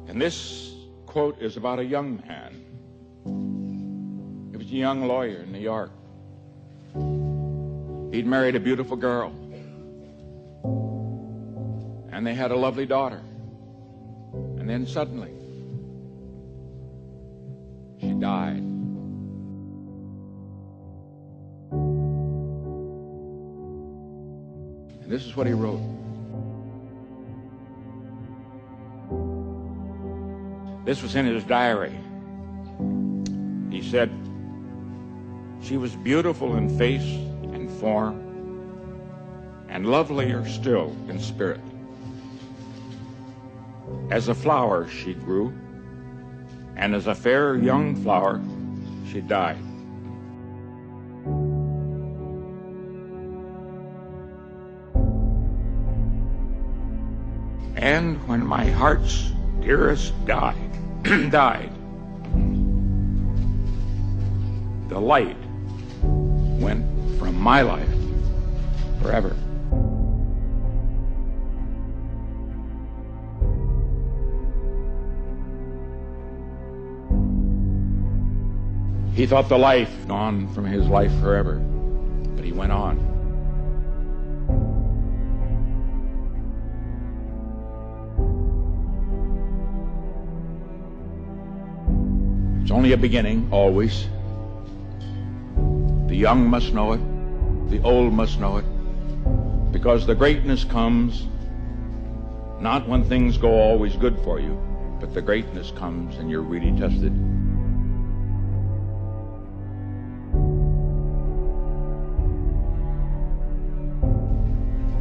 And this quote is about a young man. He was a young lawyer in New York. He'd married a beautiful girl, and they had a lovely daughter. And then suddenly, she died. And this is what he wrote. This was in his diary. He said, "She was beautiful in face and form, and lovelier still in spirit. As a flower she grew, and as a fair young flower she died. And when my heart's dearest died, the light went from my life forever." He thought the life gone from his life forever, but he went on. It's only a beginning, always. The young must know it, the old must know it, because the greatness comes not when things go always good for you, but the greatness comes and you're really tested.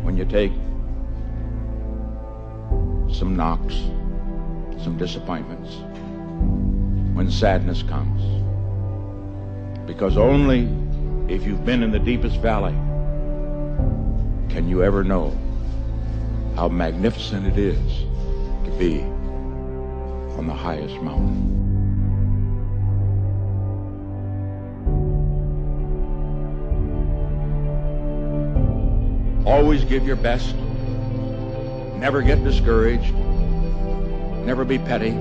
When you take some knocks, some disappointments, when sadness comes, because only if you've been in the deepest valley can you ever know how magnificent it is to be on the highest mountain. Always give your best. Never get discouraged. Never be petty.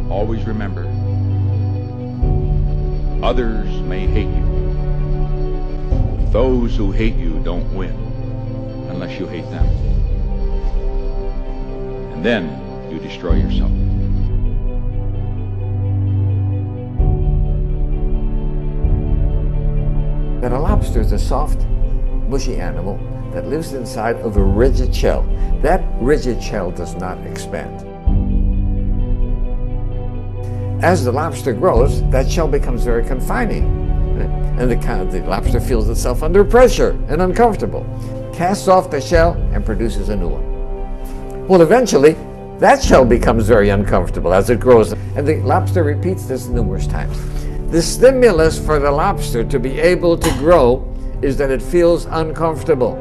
Always remember, others may hate you. Those who hate you don't win unless you hate them. And then you destroy yourself. That a lobster is a soft, mushy animal that lives inside of a rigid shell. That rigid shell does not expand. As the lobster grows, that shell becomes very confining, and the lobster feels itself under pressure and uncomfortable, casts off the shell and produces a new one. Well, eventually, that shell becomes very uncomfortable as it grows, and the lobster repeats this numerous times. The stimulus for the lobster to be able to grow is that it feels uncomfortable.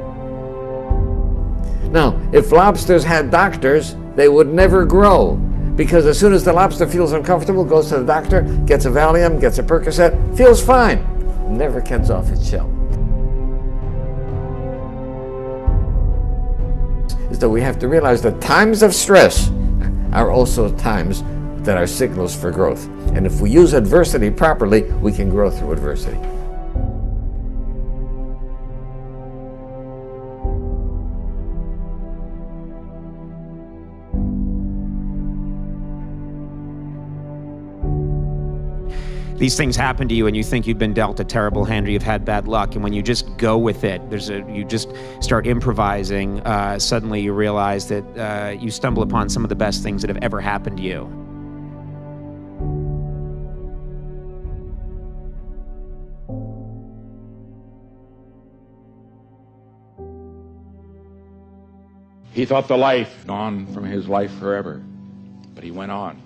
Now, if lobsters had doctors, they would never grow, because as soon as the lobster feels uncomfortable, goes to the doctor, gets a Valium, gets a Percocet, feels fine, never gets off its shell. So we have to realize that times of stress are also times that are signals for growth. And if we use adversity properly, we can grow through adversity. These things happen to you and you think you've been dealt a terrible hand or you've had bad luck, and when you just go with it, you just start improvising, suddenly you realize that you stumble upon some of the best things that have ever happened to you. He thought the life gone from his life forever, but he went on.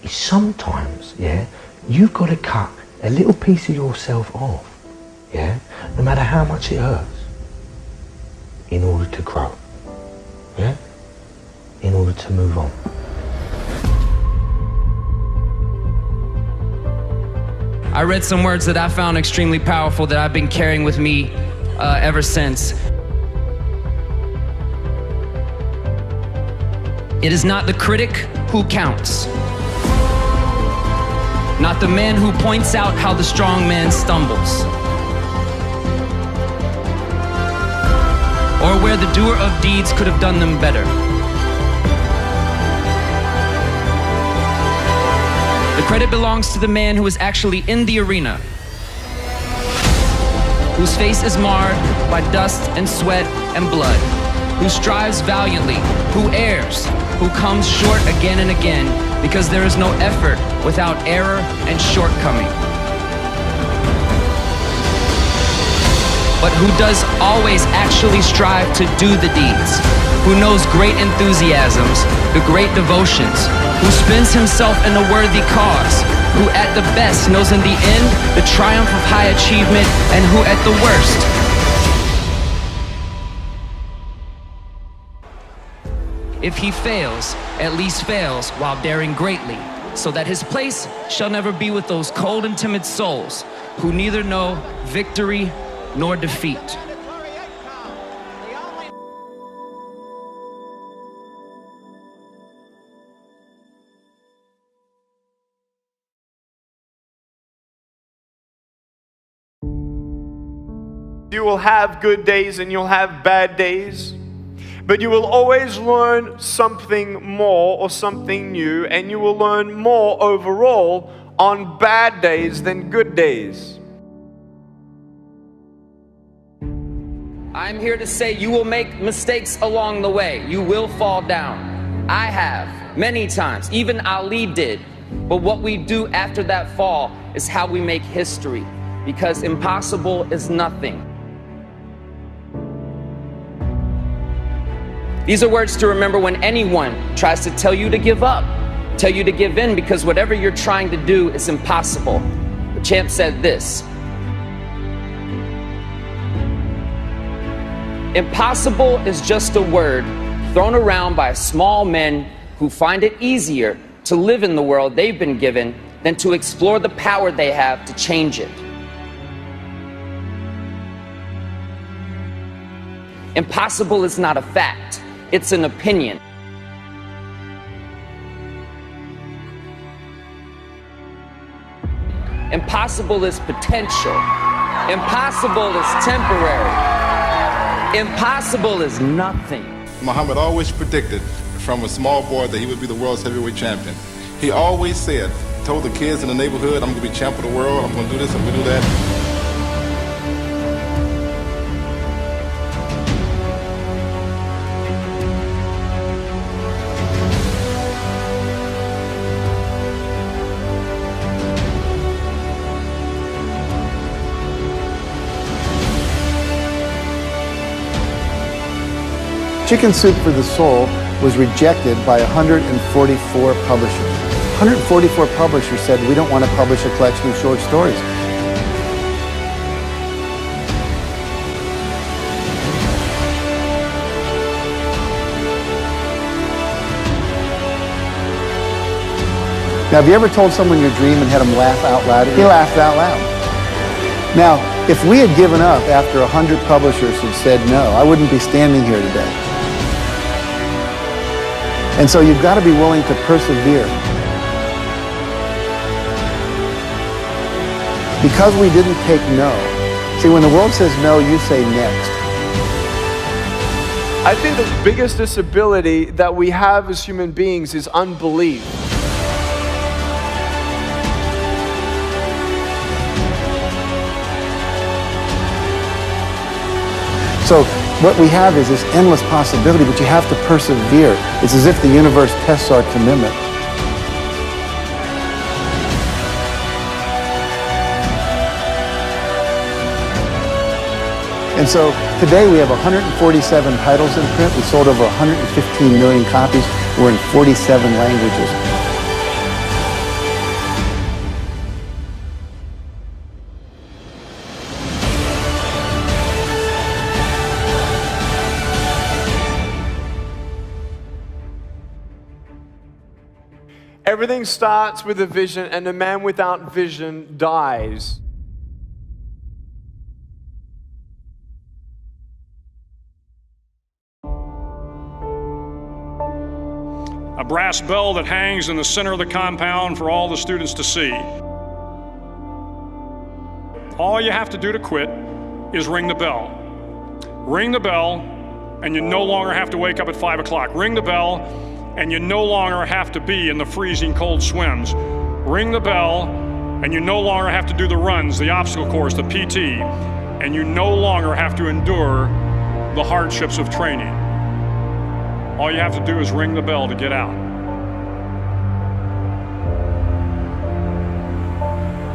Sometimes, yeah, you've got to cut a little piece of yourself off, yeah, no matter how much it hurts, in order to grow, yeah, in order to move on. I read some words that I found extremely powerful that I've been carrying with me ever since. It is not the critic who counts, not the man who points out how the strong man stumbles, or where the doer of deeds could have done them better. The credit belongs to the man who is actually in the arena, whose face is marred by dust and sweat and blood, who strives valiantly, who errs, who comes short again and again, because there is no effort without error and shortcoming. But who does always actually strive to do the deeds, who knows great enthusiasms, the great devotions, who spends himself in a worthy cause, who at the best knows in the end the triumph of high achievement, and who at the worst if he fails, at least fails while daring greatly, so that his place shall never be with those cold and timid souls who neither know victory nor defeat. You will have good days and you'll have bad days, but you will always learn something more or something new, and you will learn more overall on bad days than good days. I'm here to say you will make mistakes along the way. You will fall down. I have, many times. Even Ali did. But what we do after that fall is how we make history, because impossible is nothing. These are words to remember when anyone tries to tell you to give up, tell you to give in, because whatever you're trying to do is impossible. The champ said this: impossible is just a word thrown around by small men who find it easier to live in the world they've been given than to explore the power they have to change it. Impossible is not a fact, it's an opinion. Impossible is potential. Impossible is temporary. Impossible is nothing. Muhammad always predicted from a small boy that he would be the world's heavyweight champion. He always said, told the kids in the neighborhood, I'm going to be champ of the world, I'm going to do this, I'm going to do that. Chicken Soup for the Soul was rejected by 144 publishers. 144 publishers said, we don't want to publish a collection of short stories. Now, have you ever told someone your dream and had them laugh out loud? He laughed out loud. Now, if we had given up after 100 publishers had said no, I wouldn't be standing here today. And so you've got to be willing to persevere. Because we didn't take no. See, when the world says no, you say next. I think the biggest disability that we have as human beings is unbelief. So what we have is this endless possibility, but you have to persevere. It's as if the universe tests our commitment. And so today we have 147 titles in print. We sold over 115 million copies. We're in 47 languages. Everything starts with a vision, and a man without vision dies. A brass bell that hangs in the center of the compound for all the students to see. All you have to do to quit is ring the bell. Ring the bell, and you no longer have to wake up at 5 o'clock. Ring the bell, and you no longer have to be in the freezing cold swims. Ring the bell, and you no longer have to do the runs, the obstacle course, the PT, and you no longer have to endure the hardships of training. All you have to do is ring the bell to get out.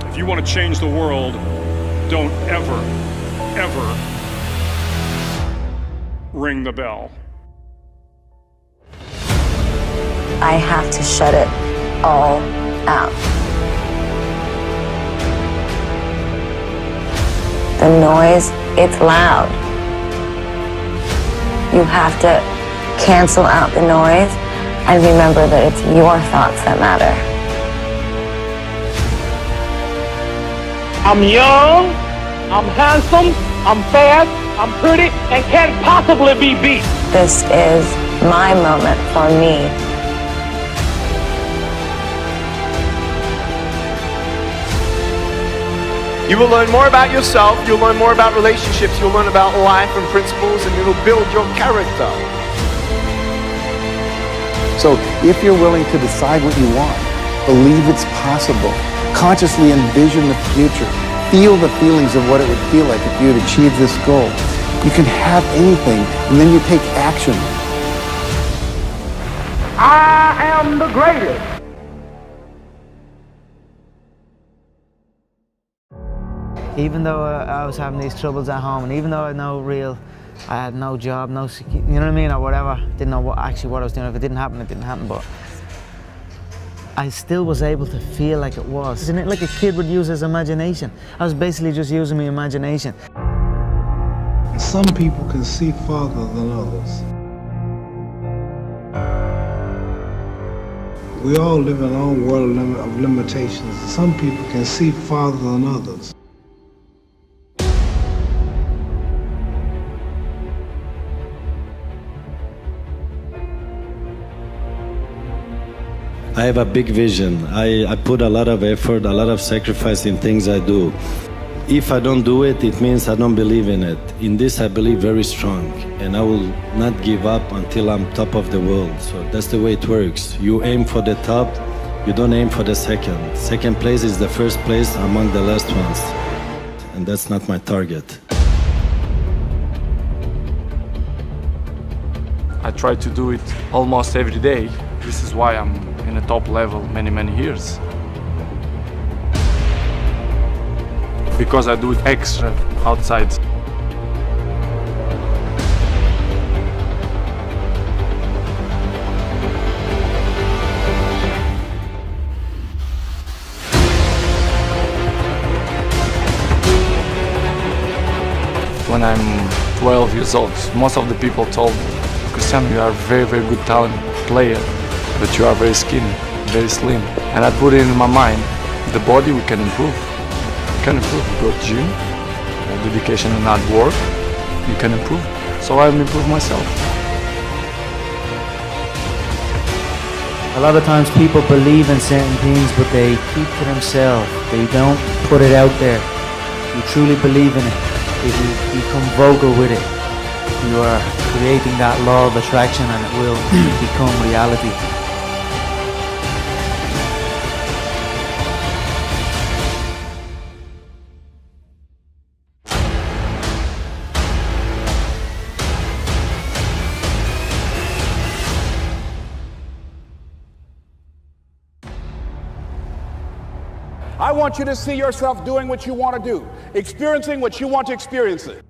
If you want to change the world, don't ever, ever ring the bell. I have to shut it all out. The noise, it's loud. You have to cancel out the noise and remember that it's your thoughts that matter. I'm young, I'm handsome, I'm fast, I'm pretty, and can't possibly be beat. This is my moment for me. You will learn more about yourself, you'll learn more about relationships, you'll learn about life and principles, and it'll build your character. So if you're willing to decide what you want, believe it's possible, consciously envision the future, feel the feelings of what it would feel like if you had achieved this goal, you can have anything, and then you take action. I am the greatest. Even though I was having these troubles at home, and even though I had no job, no security, you know what I mean, or whatever, didn't know what I was doing. If it didn't happen, it didn't happen, but I still was able to feel like it was. Isn't it like a kid would use his imagination? I was basically just using my imagination. Some people can see farther than others. We all live in our own world of limitations. Some people can see farther than others. I have a big vision. I put a lot of effort, a lot of sacrifice in things I do. If I don't do it, it means I don't believe in it. In this, I believe very strong, and I will not give up until I'm top of the world. So that's the way it works. You aim for the top, you don't aim for the second. Second place is the first place among the last ones, and that's not my target. I try to do it almost every day. This is why I'm in a top level many years. Because I do it extra outside. When I'm 12 years old, most of the people told me, Cristiano, you are a very good talent player, but you are very skinny, very slim. And I put it in my mind, the body we can improve. You can improve, you go to gym, dedication and hard work, you can improve. So I'll improve myself. A lot of times people believe in certain things, but they keep to themselves. They don't put it out there. You truly believe in it. If you become vocal with it, you are creating that law of attraction, and it will become reality. I want you to see yourself doing what you want to do, experiencing what you want to experience it.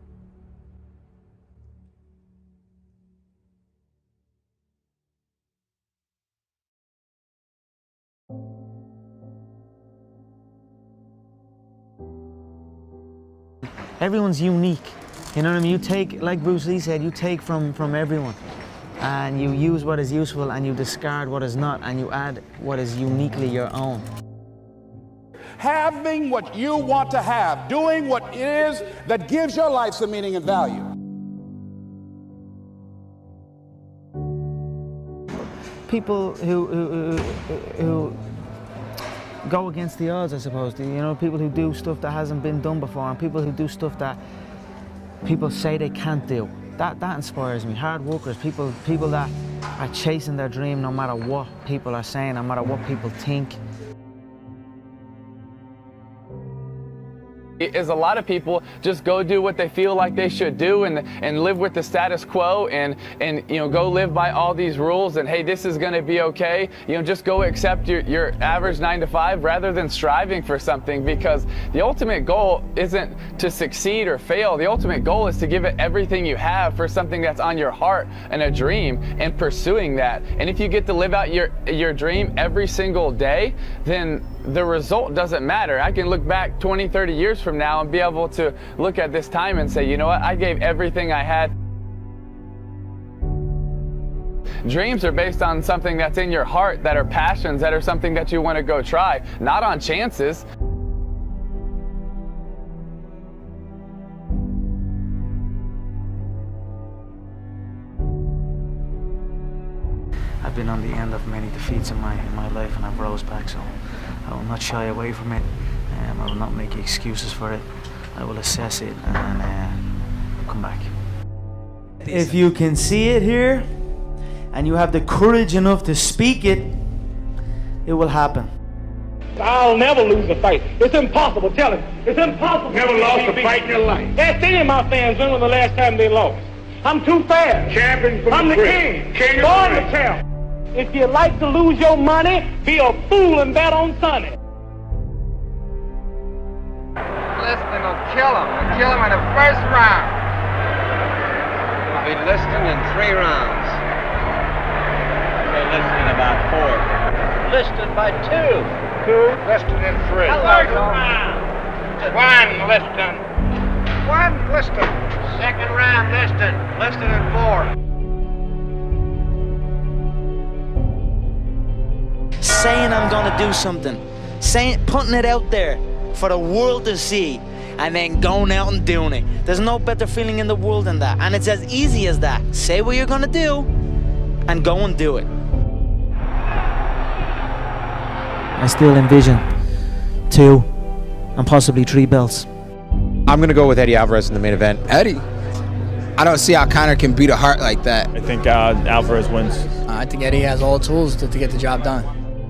Everyone's unique. You know what I mean? You take, like Bruce Lee said, you take from everyone. and you use what is useful and you discard what is not, and you add what is uniquely your own. Having what you want to have, doing what it is that gives your life some meaning and value. People who go against the odds, I suppose. You know, people who do stuff that hasn't been done before, and people who do stuff that people say they can't do. That inspires me. Hard workers, people that are chasing their dream no matter what people are saying, no matter what people think. Is a lot of people just go do what they feel like they should do and live with the status quo and you know, go live by all these rules and hey, this is going to be okay. You know, just go accept your average 9 to 5 rather than striving for something, because the ultimate goal isn't to succeed or fail. The ultimate goal is to give it everything you have for something that's on your heart and a dream, and pursuing that. And if you get to live out your dream every single day, then the result doesn't matter. I can look back 20, 30 years from now and be able to look at this time and say, you know what, I gave everything I had. Dreams are based on something that's in your heart, that are passions, that are something that you want to go try, not on chances. I've been on the end of many defeats in my life, and I've rose back, so I will not shy away from it. I will not make excuses for it. I will assess it and come back. If you can see it here, and you have the courage enough to speak it, it will happen. I'll never lose a fight. It's impossible. Tell him. It's impossible. Never lost a fight in your life. Ask any of my fans when was the last time they lost. I'm too fast. Champion from I'm the king. King born the champ. If you like to lose your money, be a fool and bet on Sonny. Liston will kill him. He'll kill him in the first round. I'll be Liston in 3 rounds. Okay, Liston in about 4. Liston by 2. 2. Liston in 3. First round. 1 Liston. 1 Liston. Second round Liston. Liston in 4. Saying I'm gonna do something, putting it out there for the world to see, and then going out and doing it. There's no better feeling in the world than that, and it's as easy as that. Say what you're gonna do, and go and do it. I still envision 2 and possibly 3 belts. I'm gonna go with Eddie Alvarez in the main event. Eddie? I don't see how Conor can beat a heart like that. I think Alvarez wins. I think Eddie has all the tools to get the job done.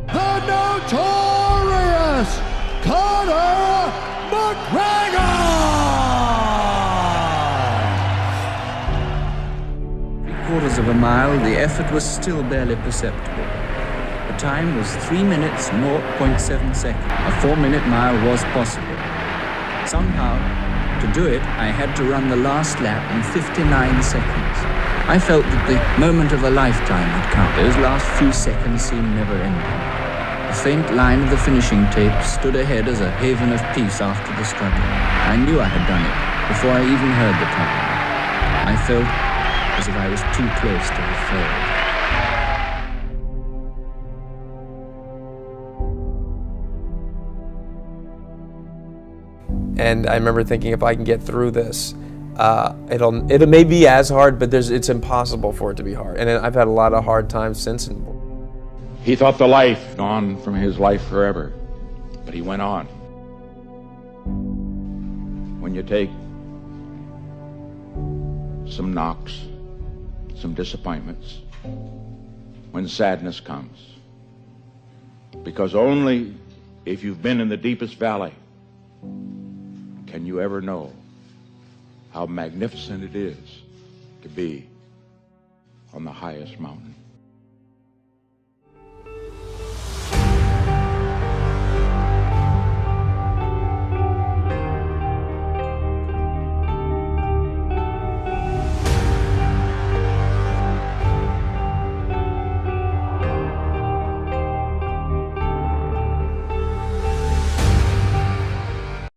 The notorious Conor McGregor! 3/4 of a mile, the effort was still barely perceptible. The time was 3 minutes, 0.7 seconds. A 4-minute mile was possible. Somehow, to do it, I had to run the last lap in 59 seconds. I felt that the moment of a lifetime had come. Those last few seconds seemed never-ending. The faint line of the finishing tape stood ahead as a haven of peace after the struggle. I knew I had done it before I even heard the time. I felt as if I was too close to have failed. And I remember thinking, if I can get through this, it may be as hard, but it's impossible for it to be hard. And I've had a lot of hard times since. He thought the life gone from his life forever, but he went on. When you take some knocks, some disappointments, when sadness comes, because only if you've been in the deepest valley can you ever know how magnificent it is to be on the highest mountain.